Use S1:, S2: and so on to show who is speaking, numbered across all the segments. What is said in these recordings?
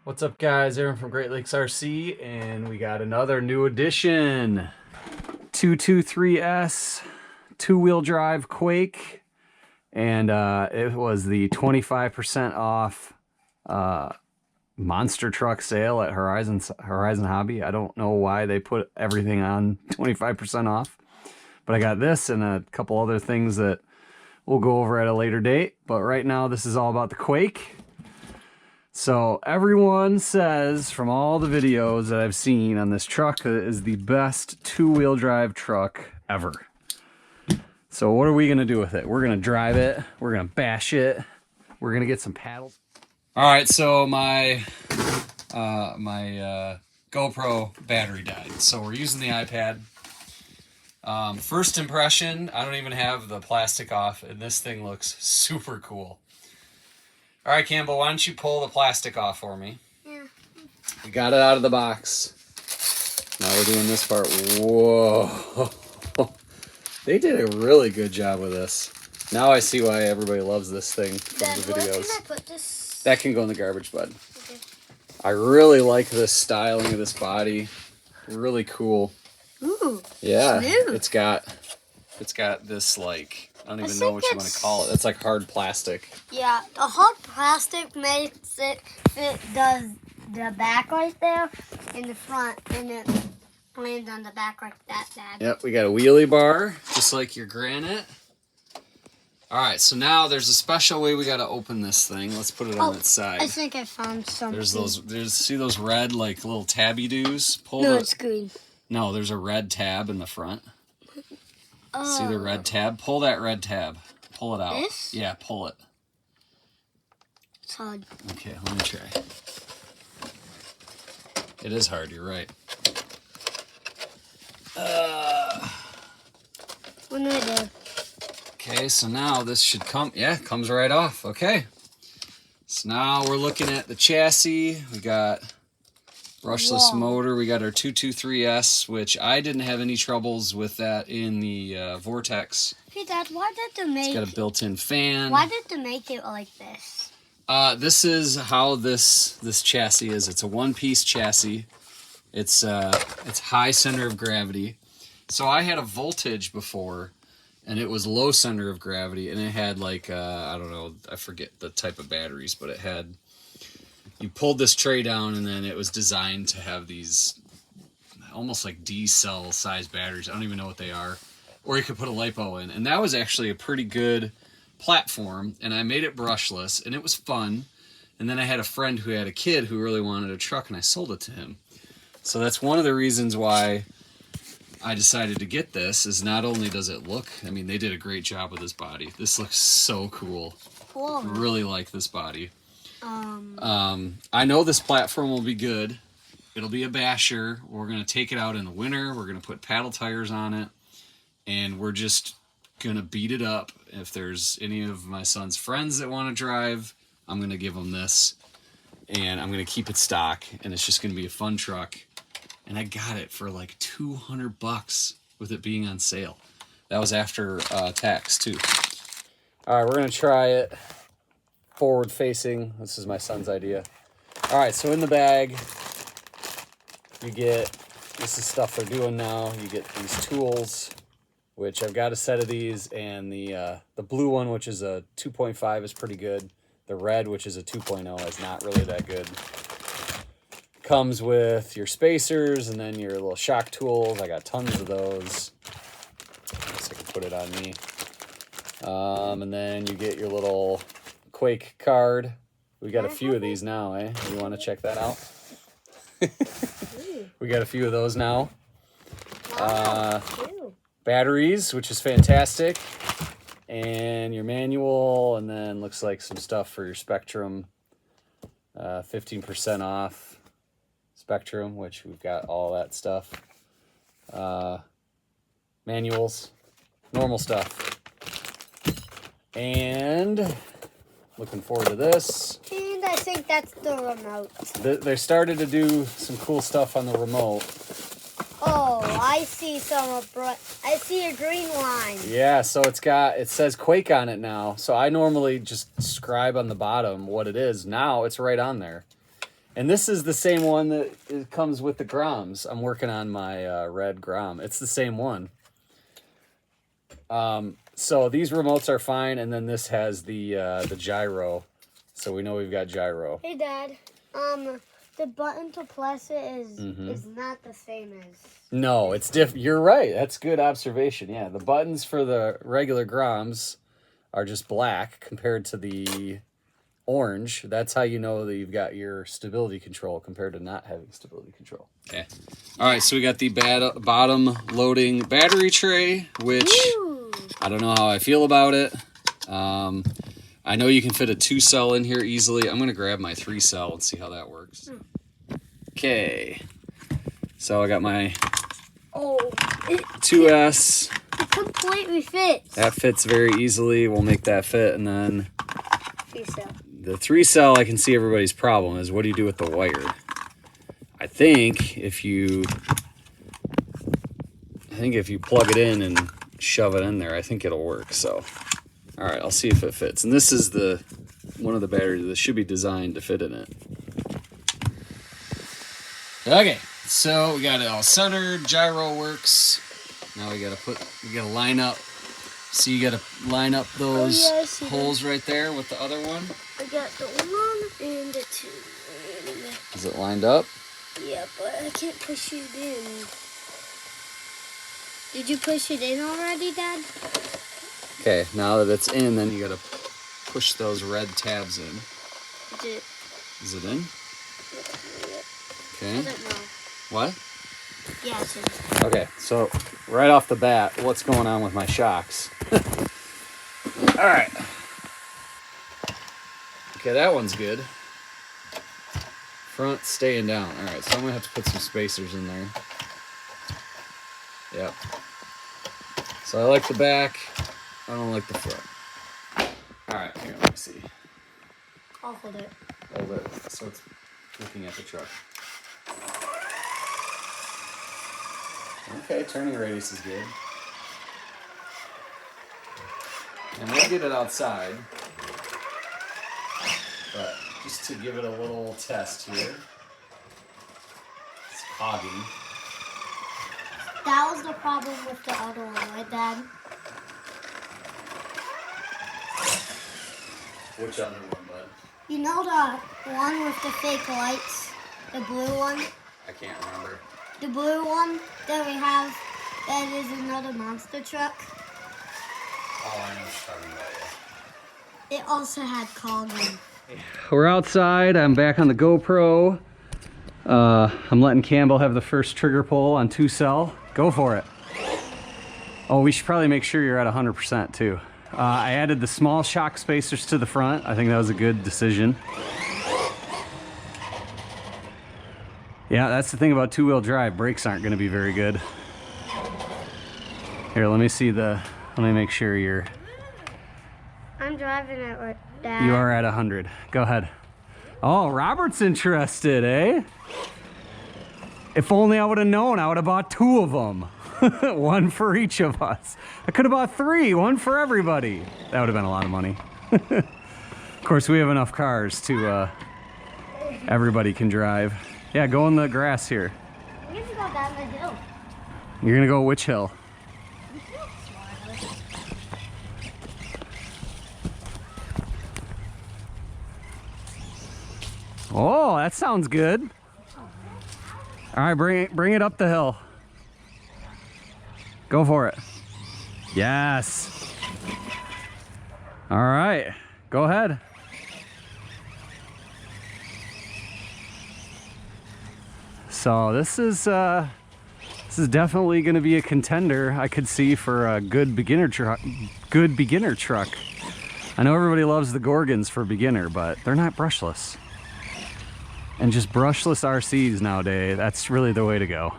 S1: What's up, guys? Aaron from Great Lakes RC, and we got another new addition. 223S two-wheel drive Quake, and it was the 25% off monster truck sale at Horizon Hobby. I don't know why they put everything on 25% off, but I got this and a couple other things that we'll go over at a later date. But right now, this is all about the Quake. So everyone says from all the videos that I've seen on this truck that it is the best two-wheel drive truck ever. So what are we gonna do with it? We're gonna drive it, we're gonna bash it, we're gonna get some paddles. All right, so my GoPro battery died, so we're using the iPad. First impression, I don't even have the plastic off, and this thing looks super cool. All right, Campbell, why don't you pull the plastic off for me? Yeah. We got it out of the box. Now we're doing this part. Whoa. They did a really good job with this. Now I see why everybody loves this thing from the videos. Where can I put this? That can go in the garbage, bud. Okay. I really like this styling of this body. Really cool. Ooh. Yeah. Smooth. It's got this, like, I don't even know what you want to call it. It's like hard plastic.
S2: Yeah, the hard plastic makes it fit the back right there in the front, and it lands on the back like that, Dad.
S1: Yep, we got a wheelie bar, just like your Granite. All right, so now there's a special way we got to open this thing. Let's put it on its side.
S2: I think I found something.
S1: See those red, like, little tabby doos?
S2: It's green.
S1: No, there's a red tab in the front. See the red tab? Pull that red tab. Pull it out.
S2: This?
S1: Yeah, pull it.
S2: It's hard.
S1: Okay, let me try. It is hard, you're right.
S2: When I do.
S1: Okay, so now this should come. Yeah, it comes right off. Okay. So now we're looking at the chassis. We got brushless motor. We got our 223S, which I didn't have any troubles with that in the Vortex.
S2: Hey, Dad, why did they make?
S1: It's got a built-in fan.
S2: Why did they make it like this?
S1: This is how this chassis is. It's a one-piece chassis. It's high center of gravity. So I had a Voltage before, and it was low center of gravity, and it had like I don't know, I forget the type of batteries, but it had. You pulled this tray down, and then it was designed to have these almost like D-cell size batteries. I don't even know what they are. Or you could put a LiPo in. And that was actually a pretty good platform, and I made it brushless, and it was fun. And then I had a friend who had a kid who really wanted a truck, and I sold it to him. So that's one of the reasons why I decided to get this, is not only does it look, I mean, they did a great job with this body. This looks so cool.
S2: Cool.
S1: Really like this body. I know this platform will be good. It'll be a basher. We're going to take it out in the winter. We're going to put paddle tires on it. And we're just going to beat it up. If there's any of my son's friends that want to drive, I'm going to give them this. And I'm going to keep it stock. And it's just going to be a fun truck. And I got it for like $200 with it being on sale. That was after tax, too. All right, we're going to try it. Forward facing. This is my son's idea. All right, so in the bag, you get, this is stuff they're doing now. You get these tools, which I've got a set of these, and the blue one, which is a 2.5, is pretty good. The red, which is a 2.0, is not really that good. Comes with your spacers and then your little shock tools. I got tons of those. I guess I can put it on me. And then you get your little Quake card. We got a few of these now, eh? You want to check that out? We got a few of those now. Batteries, which is fantastic. And your manual, and then looks like some stuff for your Spectrum. 15% off Spectrum, which we've got all that stuff. Manuals, normal stuff. And looking forward to this.
S2: And I think that's the remote.
S1: They started to do some cool stuff on the remote.
S2: Oh, I see I see a green line.
S1: Yeah, so it says Quake on it now. So I normally just scribe on the bottom what it is. Now it's right on there. And this is the same one that comes with the Groms. I'm working on my red Grom. It's the same one. So these remotes are fine, and then this has the gyro. So we know we've got gyro.
S2: Hey, Dad. The button to press it is not the same as...
S1: No, it's different. You're right. That's good observation. Yeah, the buttons for the regular Groms are just black compared to the orange. That's how you know that you've got your stability control compared to not having stability control. Okay. All right, so we got the bottom loading battery tray, which I don't know how I feel about it. I know you can fit a 2-cell in here easily. I'm going to grab my 3-cell and see how that works. Okay. So I got my 2S.
S2: It completely fits.
S1: That fits very easily. We'll make that fit. And then
S2: 3-cell.
S1: the 3-cell, I can see everybody's problem is what do you do with the wire? I think if you plug it in and shove it in there, I think it'll work. So, all right, I'll see if it fits. And this is one of the batteries that should be designed to fit in it. Okay, so we got it all centered. Gyro works. Now we gotta line up. So you gotta line up those holes right there with the other one.
S2: I got the 1 and the 2.
S1: Is it lined up?
S2: Yeah, but I can't push it in. Did you push it in already, Dad?
S1: Okay, now that it's in, then you gotta push those red tabs in. Is it in? Okay.
S2: I don't know.
S1: What?
S2: Yeah, it's in.
S1: Okay, so right off the bat, what's going on with my shocks? All right. Okay, that one's good. Front staying down. All right, so I'm gonna have to put some spacers in there. Yep. So I like the back. I don't like the front. All right, here, let me see.
S2: I'll hold it.
S1: Hold it so it's looking at the truck. Okay, turning radius is good. And we'll get it outside. But just to give it a little test here. It's hogging.
S2: That was the problem with the other one, right, Dad?
S1: Which other one, bud?
S2: You know the one with the fake lights? The blue one?
S1: I can't remember.
S2: The blue one that we have, that is another monster truck.
S1: Oh, I know what you're talking about, yeah.
S2: It also had cogging.
S1: We're outside. I'm back on the GoPro. I'm letting Campbell have the first trigger pull on 2-cell. Go for it. Oh, we should probably make sure you're at 100% too. I added the small shock spacers to the front. I think that was a good decision. Yeah, that's the thing about 2-wheel drive. Brakes aren't going to be very good. Here, let me make sure you're...
S2: I'm driving it with Dad.
S1: You are at 100. Go ahead. Oh, Robert's interested, eh? If only I would have known, I would have bought 2 of them. One for each of us. I could have bought 3, one for everybody. That would have been a lot of money. Of course, we have enough cars to everybody can drive. Yeah, go in the grass here.
S2: We're gonna go down the hill.
S1: You're gonna go which hill? Oh, that sounds good. All right, bring it up the hill. Go for it. Yes. All right, go ahead. So this is definitely going to be a contender. I could see for a good beginner truck. I know everybody loves the Gorgons for beginner, but they're not brushless. And just brushless RCs nowadays, that's really the way to go.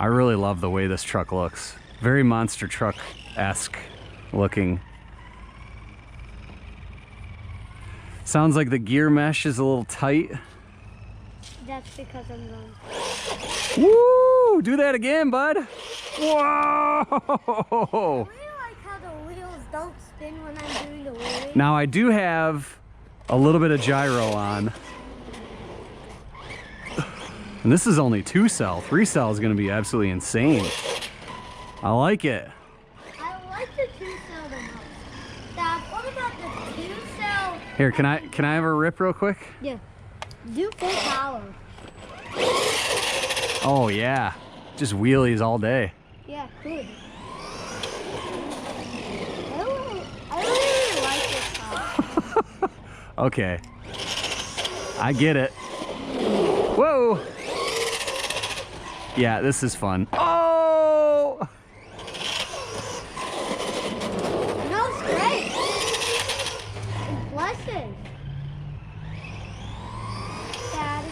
S1: I really love the way this truck looks. Very monster truck-esque looking. Sounds like the gear mesh is a little tight.
S2: That's because I'm going.
S1: Woo! Do that again, bud. Whoa!
S2: I really like how the wheels don't spin when I'm doing the wheelie.
S1: Now I do have a little bit of gyro on. And this is only 2-cell. 3-cell is going to be absolutely insane. I like it.
S2: I like the 2-cell the most. Dad, what about the 2-cell?
S1: Here, can I have a rip real quick?
S2: Yeah. Do full power.
S1: Oh yeah. Just wheelies all day.
S2: Yeah, good. I really like this car.
S1: Okay. I get it. Whoa! Yeah, this is fun. Oh!
S2: No, it's great. Impressive. Dad.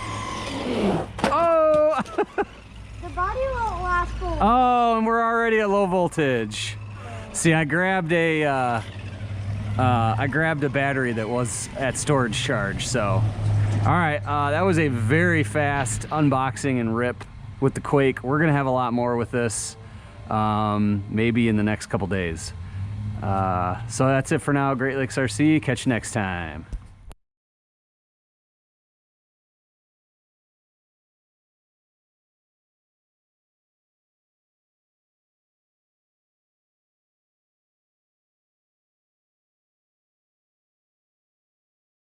S1: Oh!
S2: The body won't last for
S1: Oh, and we're already at low voltage. See, I grabbed a battery that was at storage charge, so. All right, that was a very fast unboxing and rip with the Quake. We're gonna have a lot more with this, maybe in the next couple days. So that's it for now, Great Lakes RC. Catch you next time.